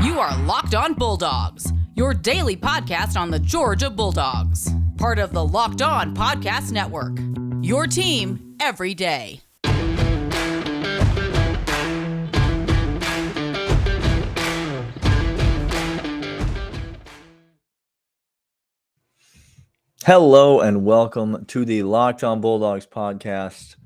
You are Locked On Bulldogs, your daily podcast on the Georgia Bulldogs. Part of the Locked On Podcast Network, your team every day. Hello and welcome to the Locked On Bulldogs podcast.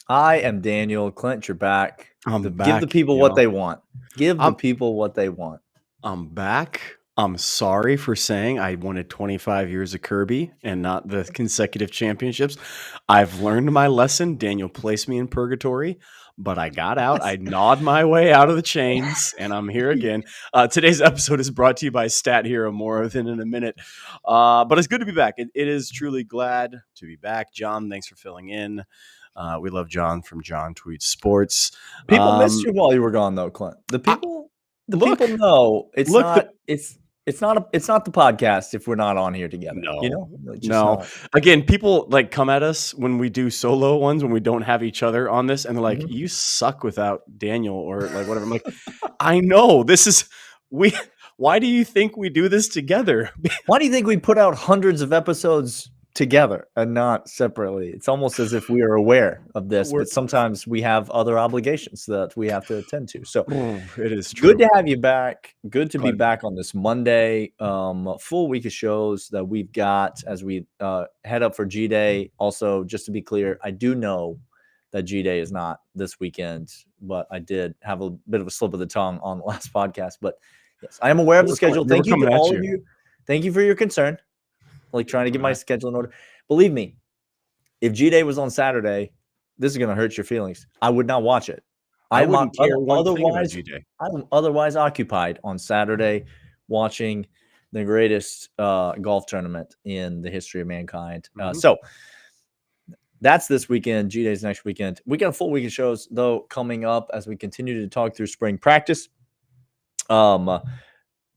I am Daniel. Clint, you're back. Give the people what they want. Give the people what they want. I'm back. I'm sorry for saying I wanted 25 years of Kirby and not the consecutive championships. I've learned my lesson. Daniel placed me in purgatory, but I got out. I gnawed my way out of the chains, and I'm here again. Today's episode is brought to you by Stat Hero. More of it in a minute. But it's good to be back. It is truly glad to be back. John, thanks for filling in. We love John from John Tweets Sports. People missed you while you were gone, though, Clint. The people know it's not the podcast if we're not on here together. No. Again, people come at us when we do solo ones when we don't have each other on this, and they're like, "You suck without Daniel," or whatever. I'm like, I know this is we. Why do you think we do this together? Why do you think we put out hundreds of episodes together and not separately? It's almost as if we are aware of this, but sometimes we have other obligations that we have to attend to. So it is true. Good to have you back. Good to be back on this Monday. Full week of shows that we've got as we head up for G-Day. Also, just to be clear, I do know that G-Day is not this weekend, but I did have a bit of a slip of the tongue on the last podcast. But yes, I am aware of the schedule. Thank you to all of you. Thank you for your concern. Trying to get my schedule in order. Believe me, if G-Day was on Saturday, this is going to hurt your feelings. I would not watch it. I wouldn't care one thing about G-Day. I'm otherwise occupied on Saturday watching the greatest golf tournament in the history of mankind. So that's this weekend. G-Day's next weekend. We got a full week of shows, though, coming up as we continue to talk through spring practice.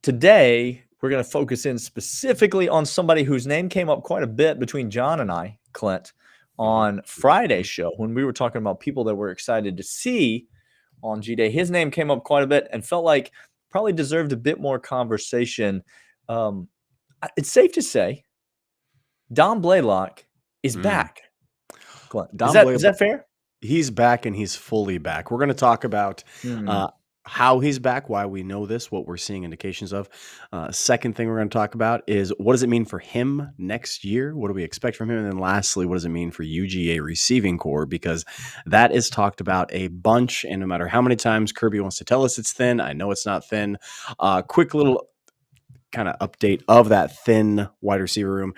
Today, we're going to focus in specifically on somebody whose name came up quite a bit between John and I, Clint, on Friday's show when we were talking about people that we're excited to see on G-Day. His name came up quite a bit and felt like probably deserved a bit more conversation. It's safe to say Dom Blaylock is back. Clint, is that fair? He's back, and he's fully back. We're going to talk about how he's back, why we know this, what we're seeing indications of. Second thing we're going to talk about is what does it mean for him next year? What do we expect from him? And then lastly, what does it mean for UGA receiving corps? Because that is talked about a bunch, and no matter how many times Kirby wants to tell us it's thin, I know it's not thin. Quick little kind of update of that thin wide receiver room.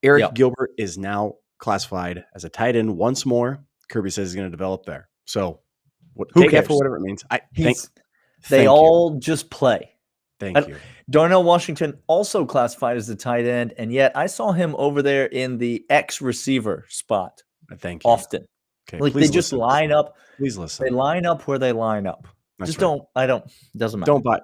Eric Gilbert is now classified as a tight end once more. Kirby says he's going to develop there. So who cares? For whatever it means. They all just play. Thank you. Darnell Washington also classified as the tight end, and yet I saw him over there in the X receiver spot. Thank you. Often. Okay, they just line up. Please listen. They line up where they line up. That's doesn't matter.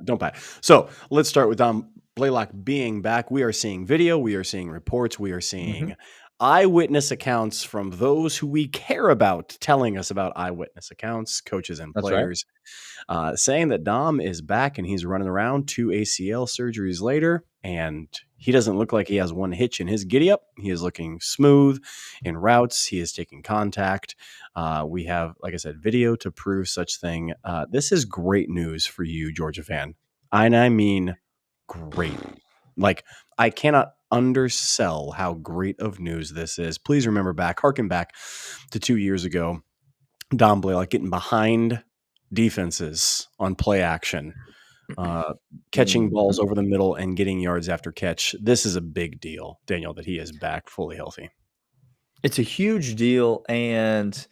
Don't buy. So let's start with Dom Blaylock being back. We are seeing video. We are seeing reports. We are seeing eyewitness accounts from those who we care about telling us about eyewitness accounts, coaches and players, saying that Dom is back and he's running around 2 ACL surgeries later, and he doesn't look like he has one hitch in his giddy up. He is looking smooth in routes. He is taking contact. We have, like I said, video to prove such thing. This is great news for you, Georgia fan. And I mean great. I cannot undersell how great of news this is. Please harken back to 2 years ago, Dom Blaylock getting behind defenses on play action, catching balls over the middle and getting yards after catch. This is a big deal, Daniel, that he is back fully healthy. It's a huge deal, and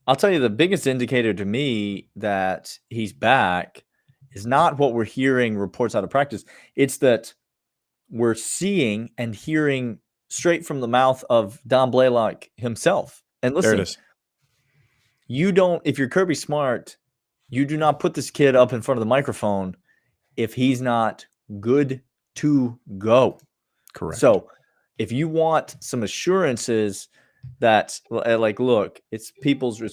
I'll tell you the biggest indicator to me that he's back is not what we're hearing reports out of practice. It's that we're seeing and hearing straight from the mouth of Dom Blaylock himself. And listen, there it is. If you're Kirby Smart, you do not put this kid up in front of the microphone if he's not good to go. Correct. So if you want some assurances that, like, look, it's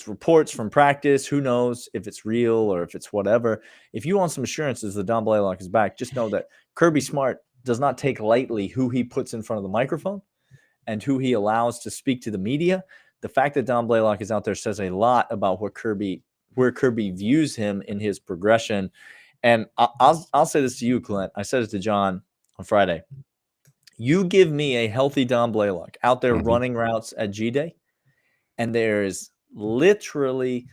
reports from practice. Who knows if it's real or if it's whatever. If you want some assurances that Don Blaylock is back, just know that Kirby Smart does not take lightly who he puts in front of the microphone and who he allows to speak to the media. The fact that Don Blaylock is out there says a lot about where Kirby views him in his progression. And I'll say this to you, Clint. I said it to John on Friday. You give me a healthy Don Blaylock out there running routes at G-Day, and there is literally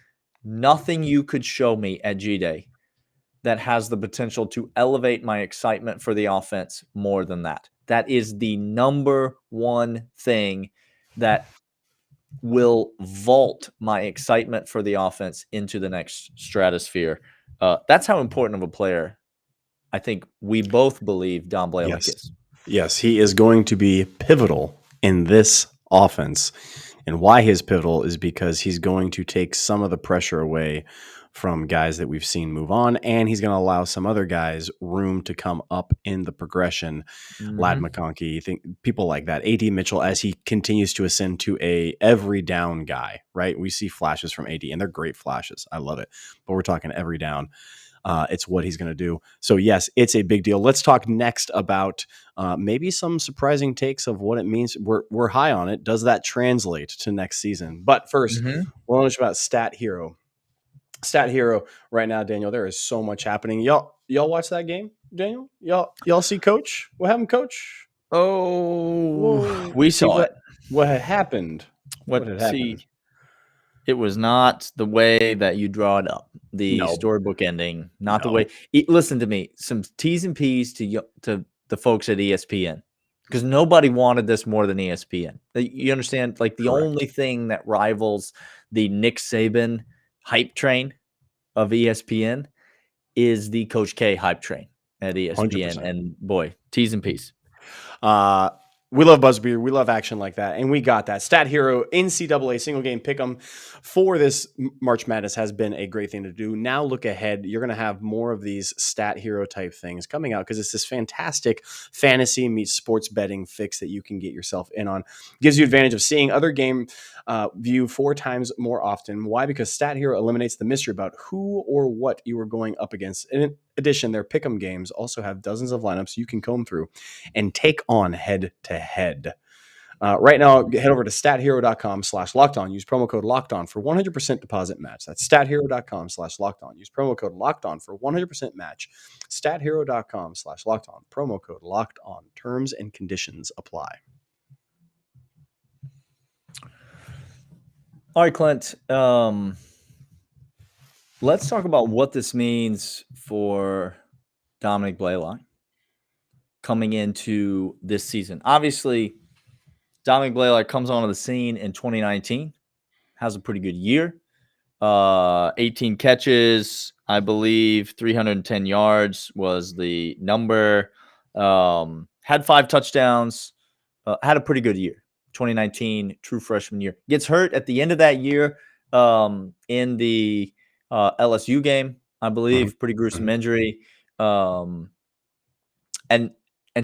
nothing you could show me at G-Day that has the potential to elevate my excitement for the offense more than that. That is the number one thing that will vault my excitement for the offense into the next stratosphere. That's how important of a player I think we both believe Don Blaylock is. Yes, he is going to be pivotal in this offense. And why he's pivotal is because he's going to take some of the pressure away from guys that we've seen move on, and he's going to allow some other guys room to come up in the progression. Lad McConkey, think people like that. AD Mitchell, as he continues to ascend to a every down guy, right? We see flashes from AD, and they're great flashes. I love it. But we're talking every down. It's what he's going to do. So, yes, it's a big deal. Let's talk next about maybe some surprising takes of what it means. We're high on it. Does that translate to next season? But first, we'll learn about Stat Hero. Stat Hero right now, Daniel, there is so much happening. Y'all watch that game, Daniel? Y'all see Coach? What happened, Coach? Oh, we saw it. What had happened? What had happened? It was not the way that you draw it up. The storybook ending, not the way. Listen to me. Some T's and P's to the folks at ESPN, because nobody wanted this more than ESPN. You understand? Like, the only thing that rivals the Nick Saban hype train of ESPN is the Coach K hype train at ESPN. 100%. And boy, T's and P's. We love Buzzbeer. We love action like that. And we got that. Stat Hero NCAA single game pick'em for this March Madness has been a great thing to do. Now look ahead. You're going to have more of these Stat Hero type things coming out because it's this fantastic fantasy meets sports betting fix that you can get yourself in on. Gives you advantage of seeing other game view 4 times more often. Why? Because Stat Hero eliminates the mystery about who or what you are going up against. In addition, their pick'em games also have dozens of lineups you can comb through and take on head to head. Right now, head over to stathero.com/lockedon. Use promo code LOCKEDON for 100% deposit match. That's stathero.com/lockedon. Use promo code LOCKEDON for 100% match. Stathero.com/lockedon. Promo code LOCKEDON. Terms and conditions apply. All right, Clint. Let's talk about what this means for Dominic Blaylock coming into this season. Obviously, Dominic Blaylock comes onto the scene in 2019, has a pretty good year. 18 catches, I believe, 310 yards was the number. Had 5 touchdowns, had a pretty good year. 2019, true freshman year. Gets hurt at the end of that year in the LSU game, I believe. Pretty gruesome injury. And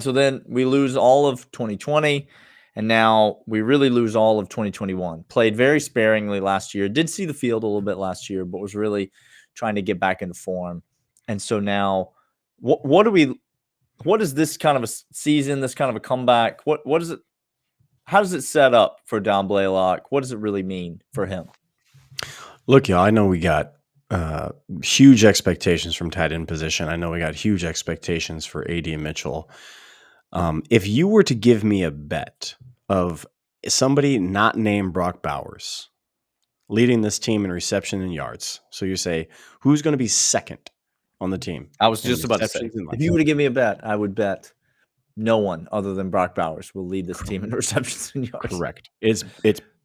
so then we lose all of 2020, and now we really lose all of 2021. Played very sparingly last year. Did see the field a little bit last year, but was really trying to get back into form. And so now, what is this kind of a season, this kind of a comeback? What is it? How does it set up for Don Blaylock? What does it really mean for him? Look, y'all, I know we got huge expectations from tight end position. I know we got huge expectations for AD Mitchell. If you were to give me a bet of somebody not named Brock Bowers leading this team in reception and yards, so you say, who's going to be second on the team? I was just about to say, if you were to give me a bet, I would bet no one other than Brock Bowers will lead this team in receptions and yards. Correct. It's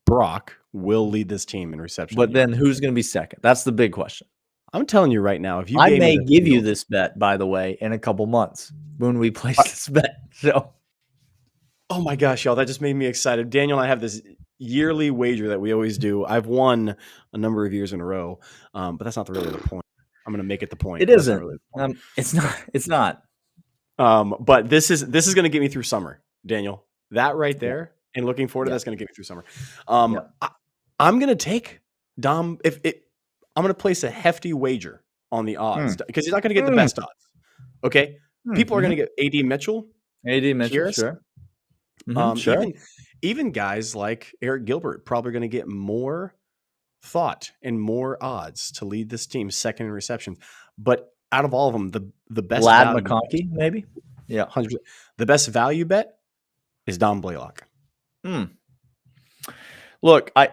Brock will lead this team in reception. But then who's going to be second? That's the big question. I'm telling you right now, if you I may give you this bet, by the way, in a couple months when we place this bet. So, oh my gosh, y'all, that just made me excited. Daniel and I have this yearly wager that we always do. I've won a number of years in a row, but that's not really the point. I'm going to make it the point. It isn't. Really it's not. It's not. But this is going to get me through summer, Daniel. That right there And looking forward to Yeah. that's going to get me through summer. Yeah. I'm going to take Dom. I'm going to place a hefty wager on the odds because he's not going to get the best odds. Okay. People are going to get AD Mitchell. AD Mitchell, Pierce. sure. Sure. Even guys like Eric Gilbert probably going to get more thought and more odds to lead this team second in receptions. But out of all of them, the best Lad value McConkey, maybe. Yeah, 100%. The best value bet is Dom Blaylock. Look, I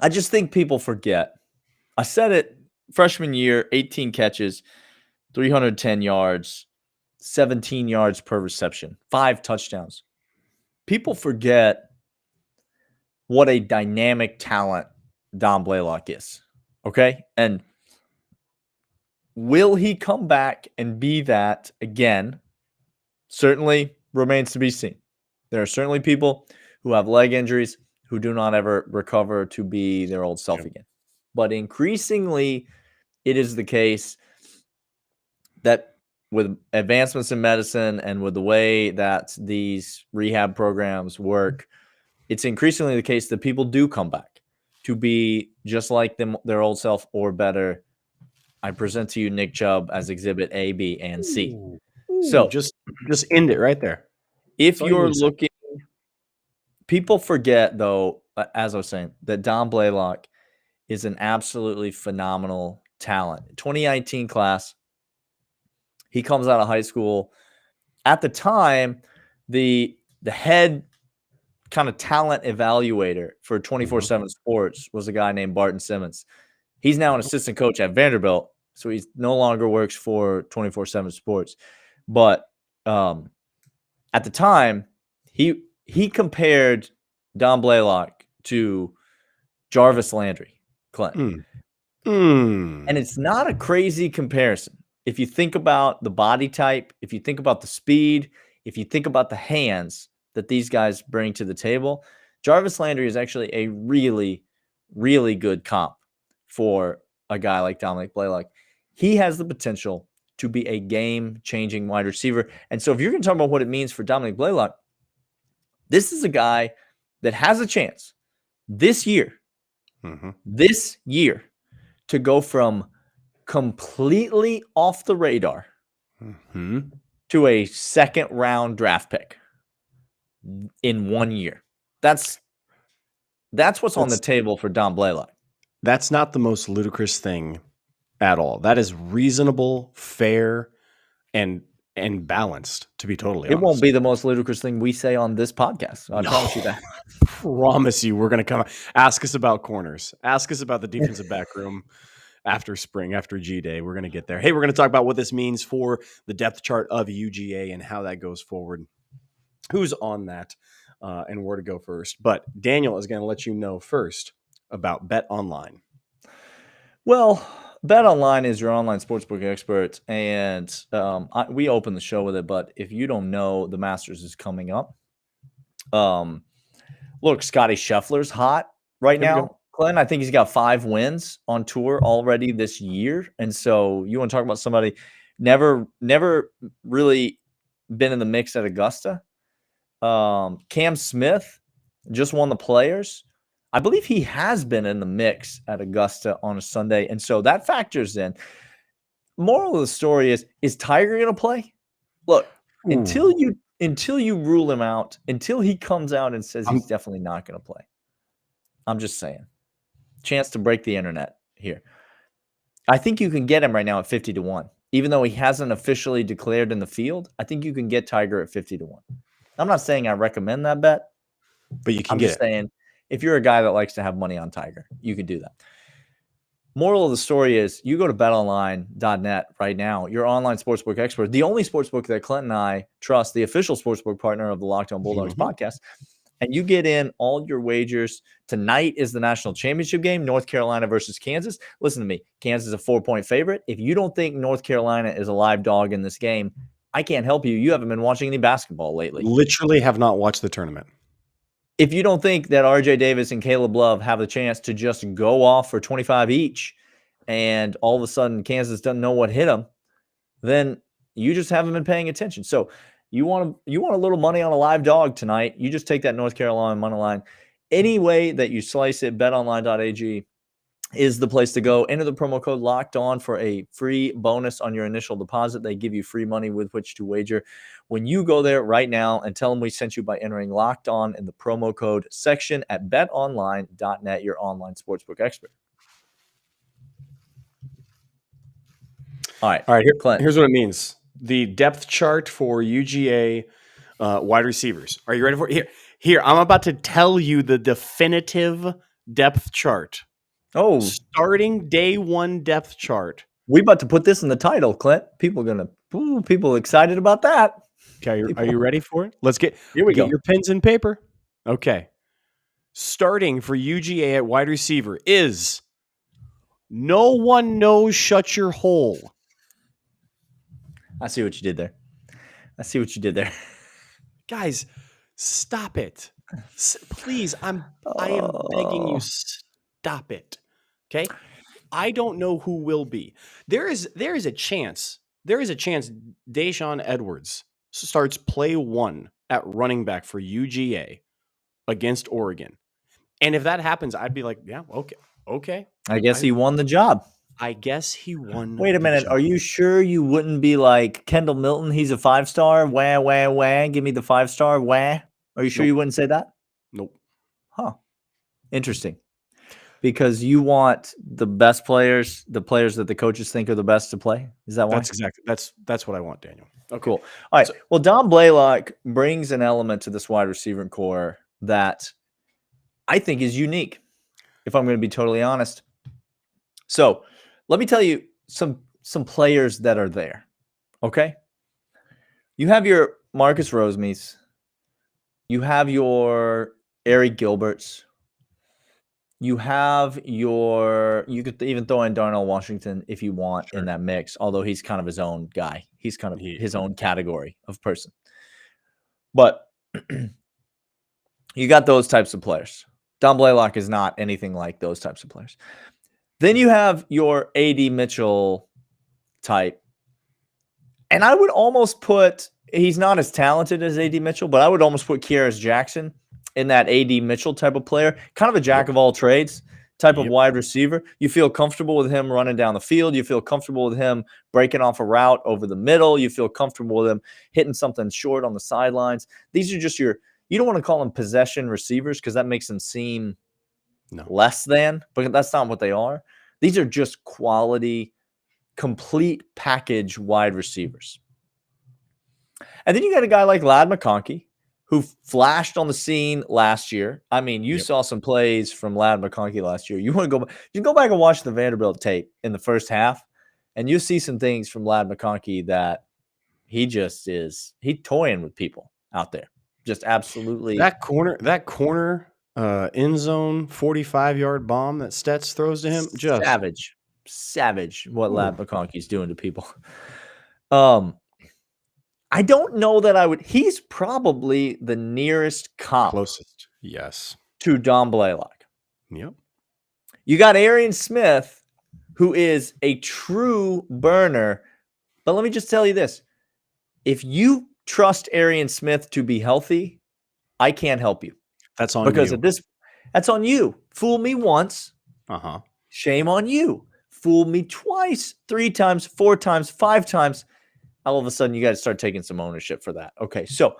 just think people forget. I said it freshman year, 18 catches, 310 yards, 17 yards per reception, 5 touchdowns. People forget what a dynamic talent Dom Blaylock is. Okay? And will he come back and be that again? Certainly remains to be seen. There are certainly people who have leg injuries who do not ever recover to be their old self again. But increasingly, it is the case that with advancements in medicine and with the way that these rehab programs work, it's increasingly the case that people do come back to be just like their old self or better. I present to you Nick Chubb as exhibit A, B, and C. So just end it right there. If you're looking, people forget though, as I was saying, that Dom Blaylock is an absolutely phenomenal talent. 2019 class, he comes out of high school. At the time, the head kind of talent evaluator for 24/7 Sports was a guy named Barton Simmons. He's now an assistant coach at Vanderbilt, so he no longer works for 24/7 Sports. But at the time, he compared Dom Blaylock to Jarvis Landry, Clint. And it's not a crazy comparison. If you think about the body type, if you think about the speed, if you think about the hands that these guys bring to the table, Jarvis Landry is actually a really, really good comp for a guy like Dominic Blaylock. He has the potential to be a game-changing wide receiver. And so if you're going to talk about what it means for Dominic Blaylock, this is a guy that has a chance this year to go from completely off the radar to a second-round draft pick in 1 year. That's what's on the table for Dom Blaylock. That's not the most ludicrous thing at all. That is reasonable, fair, and balanced, to be totally honest. It won't be the most ludicrous thing we say on this podcast. I promise you that. Promise you, we're going to come. Ask us about corners. Ask us about the defensive back room after spring, after G-Day. We're going to get there. Hey, we're going to talk about what this means for the depth chart of UGA and how that goes forward. Who's on that and where to go first. But Daniel is going to let you know first about BetOnline. Well, BetOnline is your online sportsbook expert, and we open the show with it. But if you don't know, the Masters is coming up. Look, Scotty Scheffler's hot right now. Clint, I think he's got 5 wins on tour already this year, and so you want to talk about somebody never really been in the mix at Augusta. Cam Smith just won the Players. I believe he has been in the mix at Augusta on a Sunday, and so that factors in. Moral of the story is Tiger going to play? Look, until you rule him out, until he comes out and says he's definitely not going to play. I'm just saying. Chance to break the internet here. I think you can get him right now at 50-1. Even though he hasn't officially declared in the field, I think you can get Tiger at 50-1. I'm not saying I recommend that bet, but you can I'm get just it. saying if you're a guy that likes to have money on Tiger, you can do that. Moral of the story is you go to betonline.net right now, your online sportsbook expert, the only sportsbook that Clint and I trust, the official sportsbook partner of the Locked On Bulldogs podcast, and you get in all your wagers. Tonight is the national championship game, North Carolina versus Kansas. Listen to me, Kansas is a 4-point favorite. If you don't think North Carolina is a live dog in this game, I can't help you. You haven't been watching any basketball lately. Literally have not watched the tournament. If you don't think that RJ Davis and Caleb Love have the chance to just go off for 25 each and all of a sudden Kansas doesn't know what hit them, then you just haven't been paying attention. So You want a little money on a live dog tonight. You just take that North Carolina money line. Any way that you slice it, betonline.ag is the place to go. Enter the promo code Locked On for a free bonus on your initial deposit. They give you free money with which to wager. When you go there right now and tell them we sent you by entering Locked On in the promo code section at betonline.net, your online sportsbook expert. All right, Clint. Here's what it means. The depth chart for UGA wide receivers. Are you ready for it? Here, I'm about to tell you the definitive depth chart. Oh, starting day one depth chart. We about to put this in the title, Clint. People excited about that. Okay, are you ready for it? Let's get Here we go. Your pens and paper. Okay. Starting for UGA at wide receiver is no one knows shut your hole. I see what you did there. Guys, stop it. Please, I am begging you, stop it. Okay? I don't know who will be. There is a chance Deshaun Edwards starts play 1 at running back for UGA against Oregon. And if that happens, I'd be like, yeah, okay. I guess he won the job. I guess he won. Wait a minute. Are you sure you wouldn't be like Kendall Milton? He's a 5-star. Wah, wah, wah. Give me the 5-star. Wah. Are you sure you wouldn't say that? Nope. Huh. Interesting. Because you want the best players, the players that the coaches think are the best to play. Is that why? That's what I want, Daniel. Okay. Cool. All right. Well, Dom Blaylock brings an element to this wide receiver core that I think is unique, if I'm going to be totally honest. So let me tell you some players that are there. Okay. You have your Marcus Rosemees. You have your Eric Gilberts. You could even throw in Darnell Washington if you want in that mix, although he's kind of his own guy. He's kind of his own category of person. But you got those types of players. Dom Blaylock is not anything like those types of players. Then you have your A.D. Mitchell type. And I would almost put, he's not as talented as A.D. Mitchell, but I would almost put Kearis Jackson in that A.D. Mitchell type of player, kind of a jack of all trades type of wide receiver. You feel comfortable with him running down the field. You feel comfortable with him breaking off a route over the middle. You feel comfortable with him hitting something short on the sidelines. These are just you don't want to call them possession receivers because that makes them seem less than, but that's not what they are. These are just quality, complete package wide receivers. And then you got a guy like Ladd McConkey, who flashed on the scene last year. I mean, you saw some plays from Ladd McConkey last year. You can go back and watch the Vanderbilt tape in the first half, and you see some things from Ladd McConkey that he's toying with people out there. Just absolutely. That corner end zone 45-yard bomb that Stets throws to him. Just savage what Ladd McConkey's doing to people. I don't know that he's probably the nearest comp. Closest. Yes. To Dom Blaylock. Yep. You got Arian Smith, who is a true burner. But let me just tell you this. If you trust Arian Smith to be healthy, I can't help you. That's on you. Because that's on you. Fool me once. Shame on you. Fool me twice, 3 times, 4 times, 5 times. All of a sudden, you got to start taking some ownership for that. Okay, so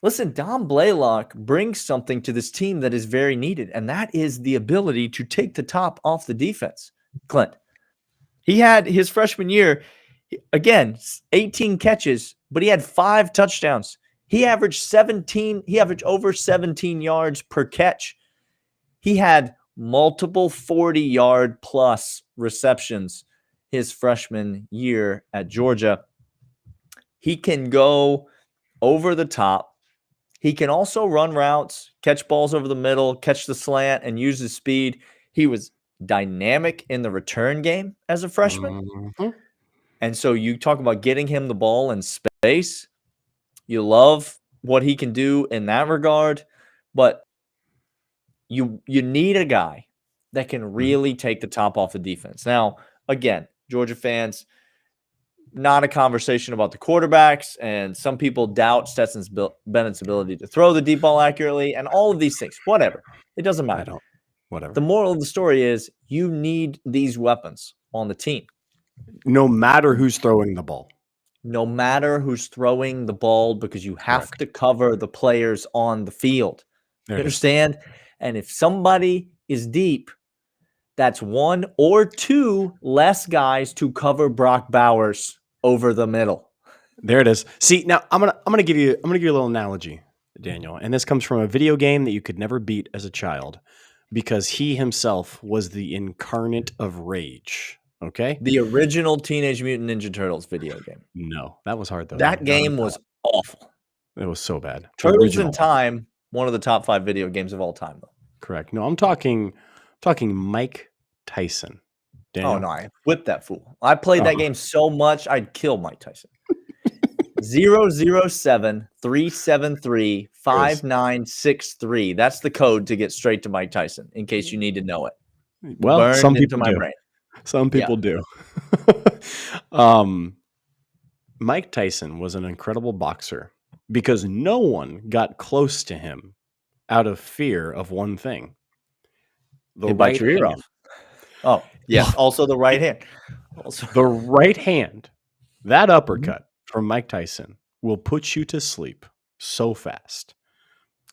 listen, Dom Blaylock brings something to this team that is very needed, and that is the ability to take the top off the defense. Clint, he had his freshman year, again, 18 catches, but he had 5 touchdowns. He averaged over 17 yards per catch. He had multiple 40-yard plus receptions his freshman year at Georgia. He can go over the top. He can also run routes, catch balls over the middle, catch the slant, and use his speed. He was dynamic in the return game as a freshman. And so you talk about getting him the ball in space. You love what he can do in that regard, but you need a guy that can really take the top off the defense. Now, again, Georgia fans, not a conversation about the quarterbacks, and some people doubt Stetson Bennett's ability to throw the deep ball accurately, and all of these things. Whatever. It doesn't matter. Whatever. The moral of the story is you need these weapons on the team. No matter who's throwing the ball. No matter who's throwing the ball, because you have to cover the players on the field. You understand? And if somebody is deep, that's 1 or 2 less guys to cover Brock Bowers over the middle. There it is. See, now I'm gonna give you a little analogy, Daniel, and this comes from a video game that you could never beat as a child because he himself was the incarnate of rage. Okay, the original Teenage Mutant Ninja Turtles video game. No, that was hard though. That game was awful. It was so bad. Turtles in Time, one of the top 5 video games of all time, though. Correct. No, I'm talking Mike Tyson. Daniel. Oh no, I whipped that fool. I played that game so much, I'd kill Mike Tyson. 007-373-5963. That's the code to get straight to Mike Tyson, in case you need to know it. Well, Burned some people into my do. brain. Some people do. Mike Tyson was an incredible boxer because no one got close to him out of fear of one thing. They bite your ear off. Oh, yes. Also the right hand. The right hand, that uppercut from Mike Tyson will put you to sleep so fast.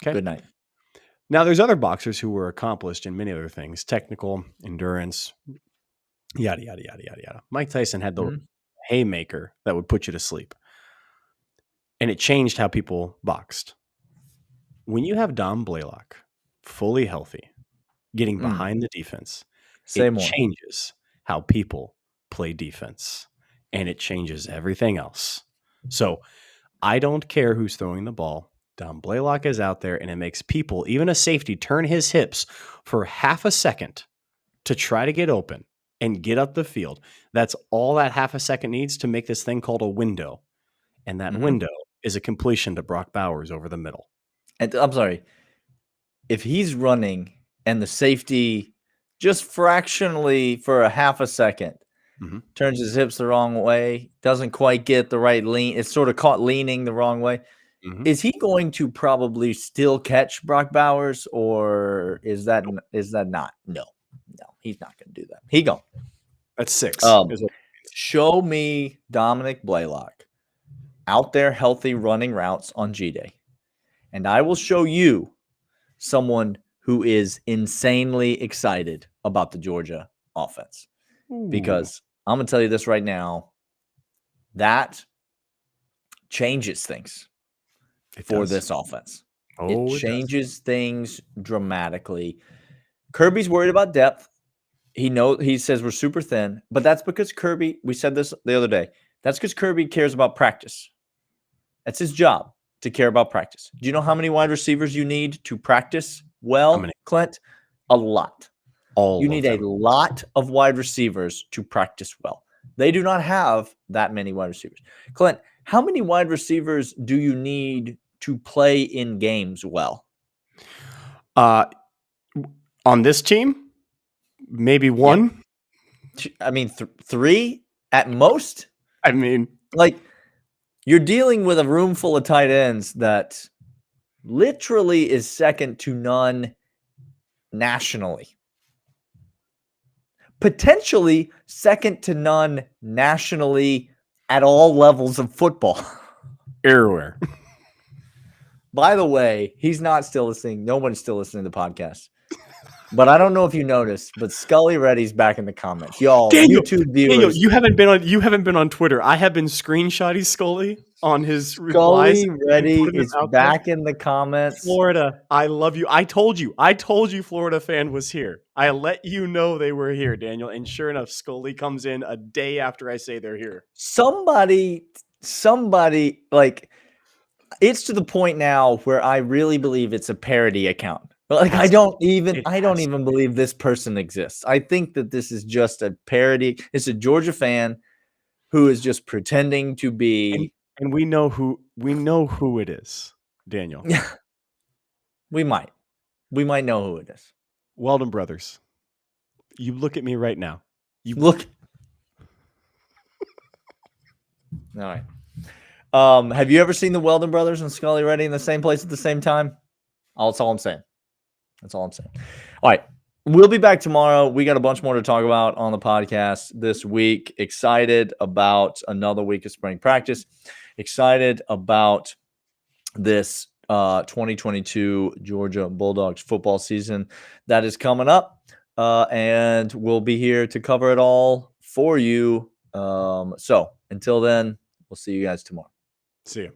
Okay. Good night. Now, there's other boxers who were accomplished in many other things, technical, endurance, yada, yada, yada, yada, yada. Mike Tyson had the haymaker that would put you to sleep. And it changed how people boxed. When you have Dom Blaylock fully healthy, getting behind the defense, it changes how people play defense. And it changes everything else. So I don't care who's throwing the ball. Dom Blaylock is out there, and it makes people, even a safety, turn his hips for half a second to try to get open and get up the field. That's all that half a second needs to make this thing called a window. And that window is a completion to Brock Bowers over the middle. And I'm sorry, if he's running and the safety just fractionally for a half a second turns his hips the wrong way, doesn't quite get the right lean, it's sort of caught leaning the wrong way, is he going to probably still catch Brock Bowers, or is that not? No, he's not going to do that. He gone. That's 6. Show me Dominic Blaylock out there healthy running routes on G-Day, and I will show you someone who is insanely excited about the Georgia offense. Because I'm going to tell you this right now, that changes things for this offense. It changes things dramatically. Kirby's worried about depth. He says we're super thin, but that's because Kirby, we said this the other day, that's because Kirby cares about practice. That's his job, to care about practice. Do you know how many wide receivers you need to practice well, Clint? A lot. You need a lot of wide receivers to practice well. They do not have that many wide receivers. Clint, how many wide receivers do you need to play in games well? On this team, maybe 1. Yep. I mean, 3 at most. I mean, like, you're dealing with a room full of tight ends that literally is second to none nationally. Potentially second to none nationally at all levels of football. Everywhere. By the way, he's not still listening. No one's still listening to the podcast. But I don't know if you noticed, but Scully Reddy's back in the comments. Y'all, Daniel, YouTube viewers. Daniel, you haven't been on Twitter. I have been screenshotting Scully on his Scully replies. Reddy is back in the comments. Florida, I love you. I told you Florida fan was here. I let you know they were here, Daniel. And sure enough, Scully comes in a day after I say they're here. Somebody, like, it's to the point now where I really believe it's a parody account. Like, I don't even believe this person exists. I think that this is just a parody. It's a Georgia fan who is just pretending to be. And we know who it is, Daniel. Yeah, we might know who it is. Weldon Brothers. You look at me right now. You look. All right. Have you ever seen the Weldon brothers and Scully Reddy in the same place at the same time? That's all I'm saying. That's all I'm saying. All right. We'll be back tomorrow. We got a bunch more to talk about on the podcast this week. Excited about another week of spring practice. Excited about this 2022 Georgia Bulldogs football season that is coming up. And we'll be here to cover it all for you. So until then, we'll see you guys tomorrow. See you.